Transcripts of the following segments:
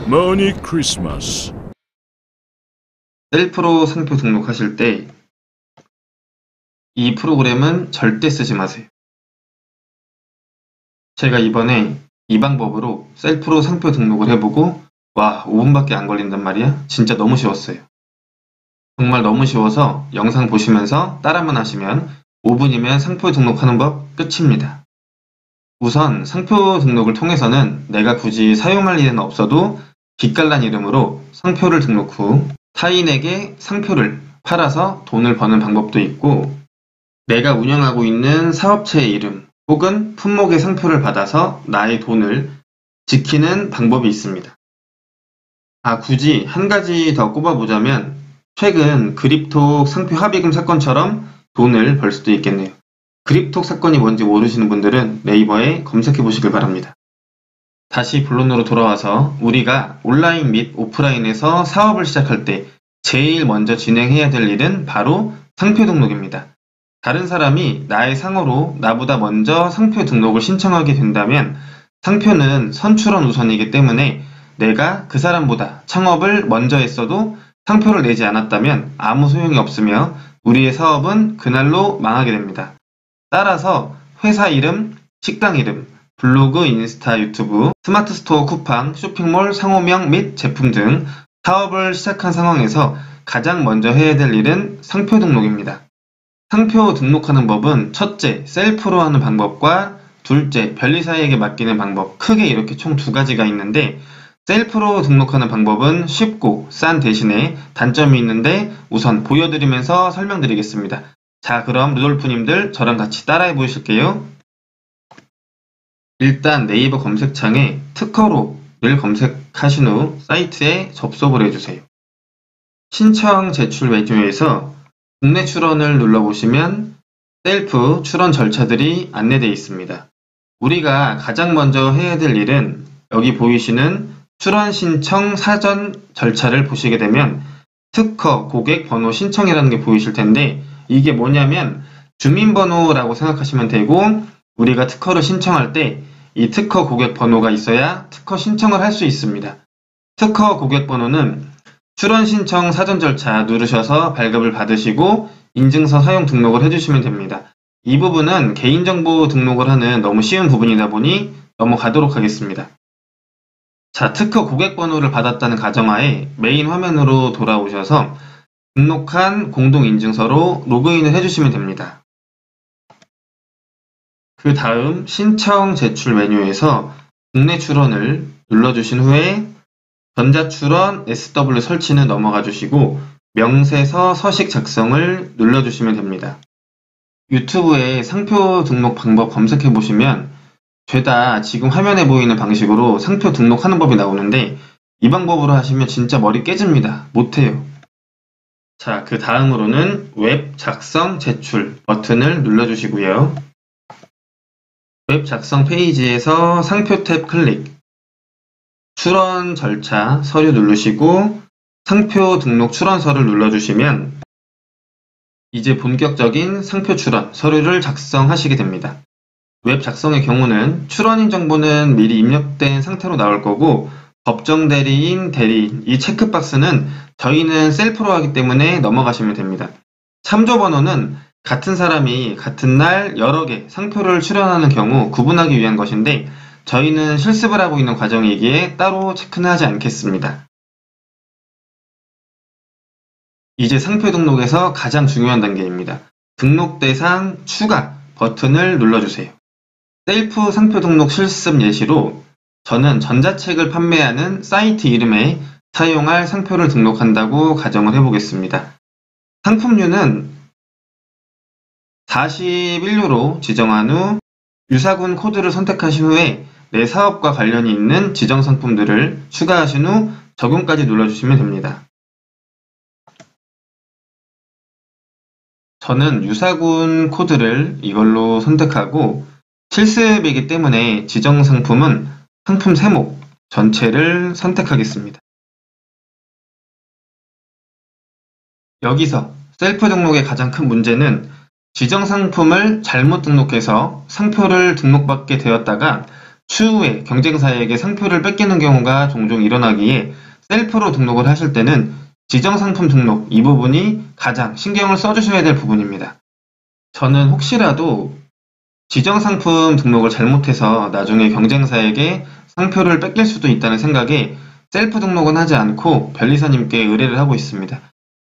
머니 크리스마스. 셀프로 상표 등록하실 때 이 프로그램은 절대 쓰지 마세요. 제가 이번에 이 방법으로 셀프로 상표 등록을 해보고 와, 5분밖에 안 걸린단 말이야? 진짜 너무 쉬웠어요. 정말 너무 쉬워서 영상 보시면서 따라만 하시면 5분이면 상표 등록하는 법 끝입니다. 우선 상표 등록을 통해서는 내가 굳이 사용할 일은 없어도 빛깔난 이름으로 상표를 등록 후 타인에게 상표를 팔아서 돈을 버는 방법도 있고, 내가 운영하고 있는 사업체의 이름 혹은 품목의 상표를 받아서 나의 돈을 지키는 방법이 있습니다. 굳이 한 가지 더 꼽아보자면 최근 그립톡 상표 합의금 사건처럼 돈을 벌 수도 있겠네요. 그립톡 사건이 뭔지 모르시는 분들은 네이버에 검색해 보시길 바랍니다. 다시 본론으로 돌아와서 우리가 온라인 및 오프라인에서 사업을 시작할 때 제일 먼저 진행해야 될 일은 바로 상표 등록입니다. 다른 사람이 나의 상호로 나보다 먼저 상표 등록을 신청하게 된다면 상표는 선출원 우선이기 때문에 내가 그 사람보다 창업을 먼저 했어도 상표를 내지 않았다면 아무 소용이 없으며 우리의 사업은 그날로 망하게 됩니다. 따라서 회사 이름, 식당 이름, 블로그, 인스타, 유튜브, 스마트 스토어, 쿠팡, 쇼핑몰, 상호명 및 제품 등 사업을 시작한 상황에서 가장 먼저 해야 될 일은 상표 등록입니다. 상표 등록하는 법은 첫째, 셀프로 하는 방법과 둘째, 변리사에게 맡기는 방법, 크게 이렇게 총 두 가지가 있는데 셀프로 등록하는 방법은 쉽고 싼 대신에 단점이 있는데 우선 보여드리면서 설명드리겠습니다. 자, 그럼 루돌프님들 저랑 같이 따라해 보실게요. 일단 네이버 검색창에 특허로를 검색하신 후 사이트에 접속을 해주세요. 신청 제출 메뉴에서 국내 출원을 눌러보시면 셀프 출원 절차들이 안내되어 있습니다. 우리가 가장 먼저 해야 될 일은 여기 보이시는 출원 신청 사전 절차를 보시게 되면 특허 고객 번호 신청이라는 게 보이실 텐데 이게 뭐냐면 주민번호라고 생각하시면 되고, 우리가 특허를 신청할 때 이 특허 고객 번호가 있어야 특허 신청을 할 수 있습니다. 특허 고객 번호는 출원 신청 사전 절차 누르셔서 발급을 받으시고 인증서 사용 등록을 해주시면 됩니다. 이 부분은 개인정보 등록을 하는 너무 쉬운 부분이다 보니 넘어가도록 하겠습니다. 자, 특허 고객 번호를 받았다는 가정하에 메인 화면으로 돌아오셔서 등록한 공동인증서로 로그인을 해주시면 됩니다. 그 다음 신청 제출 메뉴에서 국내 출원을 눌러주신 후에 전자출원 SW 설치는 넘어가 주시고 명세서 서식 작성을 눌러주시면 됩니다. 유튜브에 상표 등록 방법 검색해 보시면 죄다 지금 화면에 보이는 방식으로 상표 등록하는 법이 나오는데 이 방법으로 하시면 진짜 머리 깨집니다. 못해요. 자, 그 다음으로는 웹 작성 제출 버튼을 눌러주시고요. 웹 작성 페이지에서 상표 탭 클릭, 출원 절차 서류 누르시고 상표 등록 출원서를 눌러주시면 이제 본격적인 상표 출원 서류를 작성하시게 됩니다. 웹 작성의 경우는 출원인 정보는 미리 입력된 상태로 나올 거고 법정 대리인, 대리인 이 체크박스는 저희는 셀프로 하기 때문에 넘어가시면 됩니다. 참조 번호는 같은 사람이 같은 날 여러 개 상표를 출원하는 경우 구분하기 위한 것인데 저희는 실습을 하고 있는 과정이기에 따로 체크는 하지 않겠습니다. 이제 상표 등록에서 가장 중요한 단계입니다. 등록 대상 추가 버튼을 눌러주세요. 셀프 상표 등록 실습 예시로 저는 전자책을 판매하는 사이트 이름에 사용할 상표를 등록한다고 가정을 해보겠습니다. 상품류는 41유로 지정한 후 유사군 코드를 선택하신 후에 내 사업과 관련이 있는 지정 상품들을 추가하신 후 적용까지 눌러주시면 됩니다. 저는 유사군 코드를 이걸로 선택하고 실습이기 때문에 지정 상품은 상품 세목 전체를 선택하겠습니다. 여기서 셀프 등록의 가장 큰 문제는 지정 상품을 잘못 등록해서 상표를 등록받게 되었다가 추후에 경쟁사에게 상표를 뺏기는 경우가 종종 일어나기에 셀프로 등록을 하실 때는 지정상품 등록 이 부분이 가장 신경을 써주셔야 될 부분입니다. 저는 혹시라도 지정상품 등록을 잘못해서 나중에 경쟁사에게 상표를 뺏길 수도 있다는 생각에 셀프 등록은 하지 않고 변리사님께 의뢰를 하고 있습니다.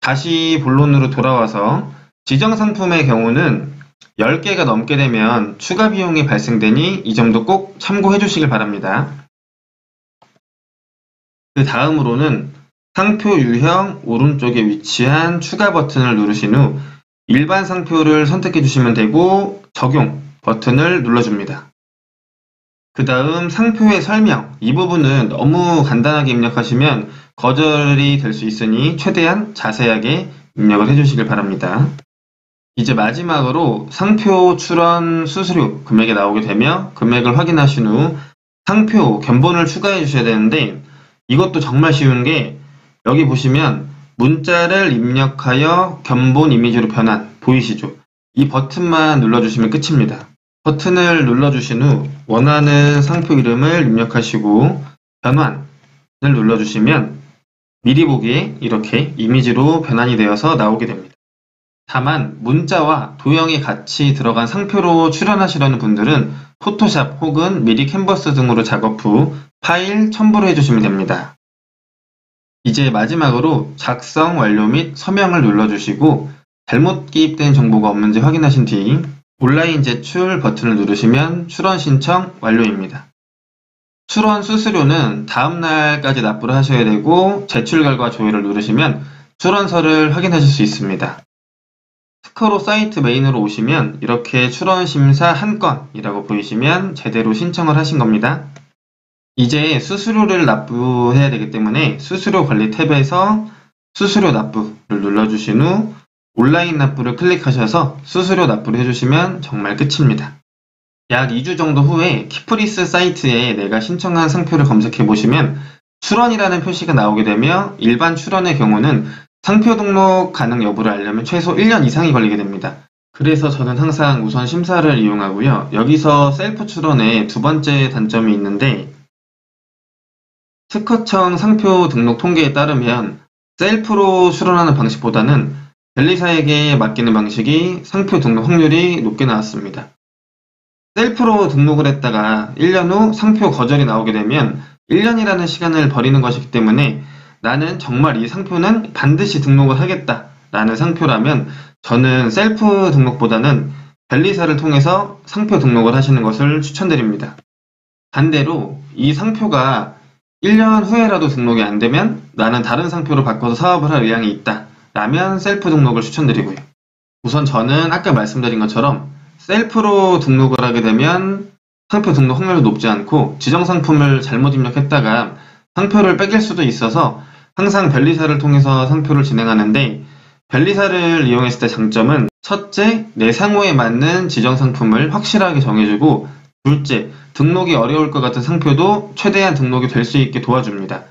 다시 본론으로 돌아와서 지정상품의 경우는 10개가 넘게 되면 추가 비용이 발생되니 이 점도 꼭 참고해 주시길 바랍니다. 그 다음으로는 상표 유형 오른쪽에 위치한 추가 버튼을 누르신 후 일반 상표를 선택해 주시면 되고 적용 버튼을 눌러줍니다. 그 다음 상표의 설명, 이 부분은 너무 간단하게 입력하시면 거절이 될 수 있으니 최대한 자세하게 입력을 해주시길 바랍니다. 이제 마지막으로 상표 출원 수수료 금액이 나오게 되며 금액을 확인하신 후 상표 견본을 추가해 주셔야 되는데 이것도 정말 쉬운 게 여기 보시면 문자를 입력하여 견본 이미지로 변환 보이시죠? 이 버튼만 눌러주시면 끝입니다. 버튼을 눌러주신 후 원하는 상표 이름을 입력하시고 변환을 눌러주시면 미리 보기에 이렇게 이미지로 변환이 되어서 나오게 됩니다. 다만 문자와 도형이 같이 들어간 상표로 출연하시려는 분들은 포토샵 혹은 미리 캔버스 등으로 작업 후 파일 첨부를 해주시면 됩니다. 이제 마지막으로 작성 완료 및 서명을 눌러주시고 잘못 기입된 정보가 없는지 확인하신 뒤 온라인 제출 버튼을 누르시면 출원 신청 완료입니다. 출원 수수료는 다음 날까지 납부를 하셔야 되고 제출 결과 조회를 누르시면 출원서를 확인하실 수 있습니다. 스크롤 사이트 메인으로 오시면 이렇게 출원 심사 한 건이라고 보이시면 제대로 신청을 하신 겁니다. 이제 수수료를 납부해야 되기 때문에 수수료 관리 탭에서 수수료 납부를 눌러주신 후 온라인 납부를 클릭하셔서 수수료 납부를 해주시면 정말 끝입니다. 약 2주 정도 후에 키프리스 사이트에 내가 신청한 상표를 검색해 보시면 출원이라는 표시가 나오게 되며 일반 출원의 경우는 상표 등록 가능 여부를 알려면 최소 1년 이상이 걸리게 됩니다. 그래서 저는 항상 우선 심사를 이용하고요. 여기서 셀프 출원의 두 번째 단점이 있는데 특허청 상표 등록 통계에 따르면 셀프로 출원하는 방식보다는 변리사에게 맡기는 방식이 상표 등록 확률이 높게 나왔습니다. 셀프로 등록을 했다가 1년 후 상표 거절이 나오게 되면 1년이라는 시간을 버리는 것이기 때문에 나는 정말 이 상표는 반드시 등록을 하겠다 라는 상표라면 저는 셀프 등록보다는 변리사를 통해서 상표 등록을 하시는 것을 추천드립니다. 반대로 이 상표가 1년 후에라도 등록이 안 되면 나는 다른 상표로 바꿔서 사업을 할 의향이 있다 라면 셀프 등록을 추천드리고요. 우선 저는 아까 말씀드린 것처럼 셀프로 등록을 하게 되면 상표 등록 확률도 높지 않고 지정 상품을 잘못 입력했다가 상표를 뺏길 수도 있어서 항상 변리사를 통해서 상표를 진행하는데 변리사를 이용했을 때 장점은 첫째, 내 상호에 맞는 지정 상품을 확실하게 정해주고 둘째, 등록이 어려울 것 같은 상표도 최대한 등록이 될 수 있게 도와줍니다.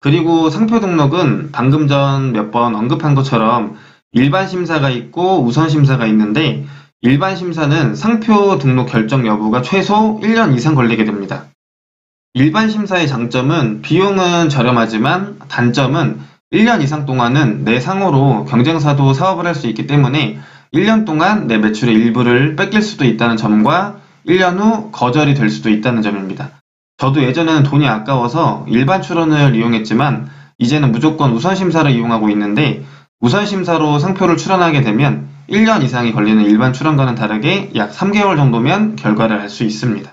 그리고 상표 등록은 방금 전 몇 번 언급한 것처럼 일반 심사가 있고 우선 심사가 있는데 일반 심사는 상표 등록 결정 여부가 최소 1년 이상 걸리게 됩니다. 일반 심사의 장점은 비용은 저렴하지만 단점은 1년 이상 동안은 내 상호로 경쟁사도 사업을 할 수 있기 때문에 1년 동안 내 매출의 일부를 뺏길 수도 있다는 점과 1년 후 거절이 될 수도 있다는 점입니다. 저도 예전에는 돈이 아까워서 일반 출원을 이용했지만 이제는 무조건 우선심사를 이용하고 있는데 우선심사로 상표를 출원하게 되면 1년 이상이 걸리는 일반 출원과는 다르게 약 3개월 정도면 결과를 알 수 있습니다.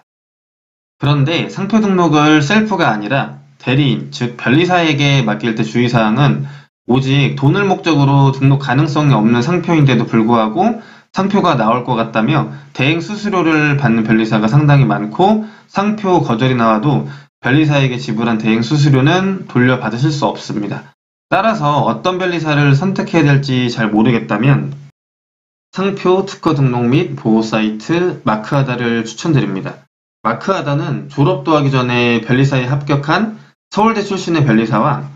그런데 상표 등록을 셀프가 아니라 대리인, 즉 변리사에게 맡길 때 주의사항은 오직 돈을 목적으로 등록 가능성이 없는 상표인데도 불구하고 상표가 나올 것 같다며 대행 수수료를 받는 변리사가 상당히 많고 상표 거절이 나와도 변리사에게 지불한 대행 수수료는 돌려받으실 수 없습니다. 따라서 어떤 변리사를 선택해야 될지 잘 모르겠다면 상표 특허 등록 및 보호 사이트 마크하다를 추천드립니다. 마크하다는 졸업도 하기 전에 변리사에 합격한 서울대 출신의 변리사와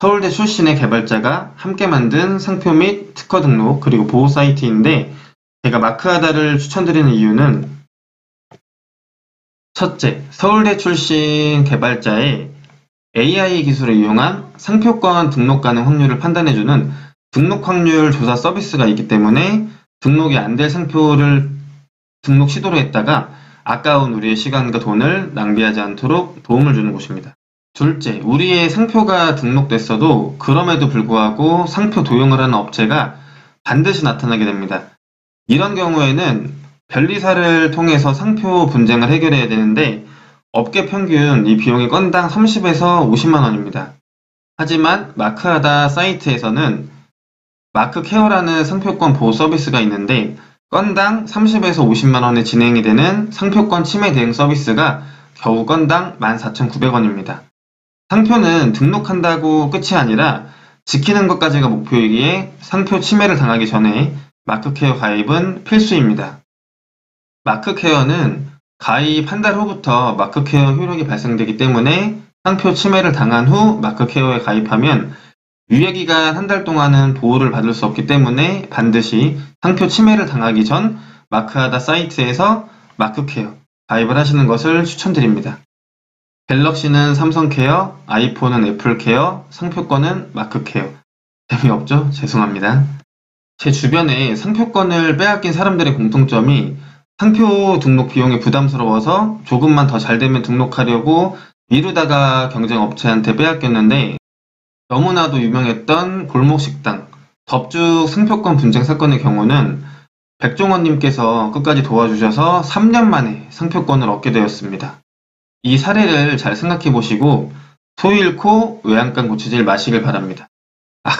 서울대 출신의 개발자가 함께 만든 상표 및 특허 등록 그리고 보호 사이트인데 제가 마크하다를 추천드리는 이유는 첫째, 서울대 출신 개발자의 AI 기술을 이용한 상표권 등록 가능 확률을 판단해주는 등록 확률 조사 서비스가 있기 때문에 등록이 안 될 상표를 등록 시도를 했다가 아까운 우리의 시간과 돈을 낭비하지 않도록 도움을 주는 곳입니다. 둘째, 우리의 상표가 등록됐어도 그럼에도 불구하고 상표 도용을 하는 업체가 반드시 나타나게 됩니다. 이런 경우에는 변리사를 통해서 상표 분쟁을 해결해야 되는데 업계 평균 이 비용이 건당 30에서 50만 원입니다. 하지만 마크하다 사이트에서는 마크케어라는 상표권 보호 서비스가 있는데 건당 30에서 50만 원에 진행이 되는 상표권 침해 대응 서비스가 겨우 건당 14,900원입니다. 상표는 등록한다고 끝이 아니라 지키는 것까지가 목표이기에 상표 침해를 당하기 전에 마크케어 가입은 필수입니다. 마크케어는 가입 한 달 후부터 마크케어 효력이 발생되기 때문에 상표 침해를 당한 후 마크케어에 가입하면 유예기간 한 달 동안은 보호를 받을 수 없기 때문에 반드시 상표 침해를 당하기 전 마크하다 사이트에서 마크케어 가입을 하시는 것을 추천드립니다. 갤럭시는 삼성케어, 아이폰은 애플케어, 상표권은 마크케어. 재미없죠? 죄송합니다. 제 주변에 상표권을 빼앗긴 사람들의 공통점이 상표 등록 비용이 부담스러워서 조금만 더 잘 되면 등록하려고 미루다가 경쟁 업체한테 빼앗겼는데 너무나도 유명했던 골목식당, 덥죽 상표권 분쟁 사건의 경우는 백종원님께서 끝까지 도와주셔서 3년 만에 상표권을 얻게 되었습니다. 이 사례를 잘 생각해 보시고 소 잃고 외양간 고치질 마시길 바랍니다.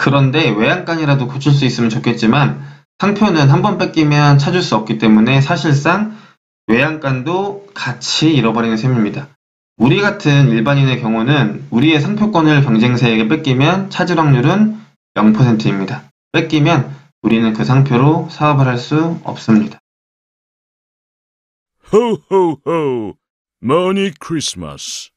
그런데 외양간이라도 고칠 수 있으면 좋겠지만 상표는 한 번 뺏기면 찾을 수 없기 때문에 사실상 외양간도 같이 잃어버리는 셈입니다. 우리 같은 일반인의 경우는 우리의 상표권을 경쟁사에게 뺏기면 찾을 확률은 0%입니다. 뺏기면 우리는 그 상표로 사업을 할 수 없습니다. Ho, ho, ho! Merry Christmas.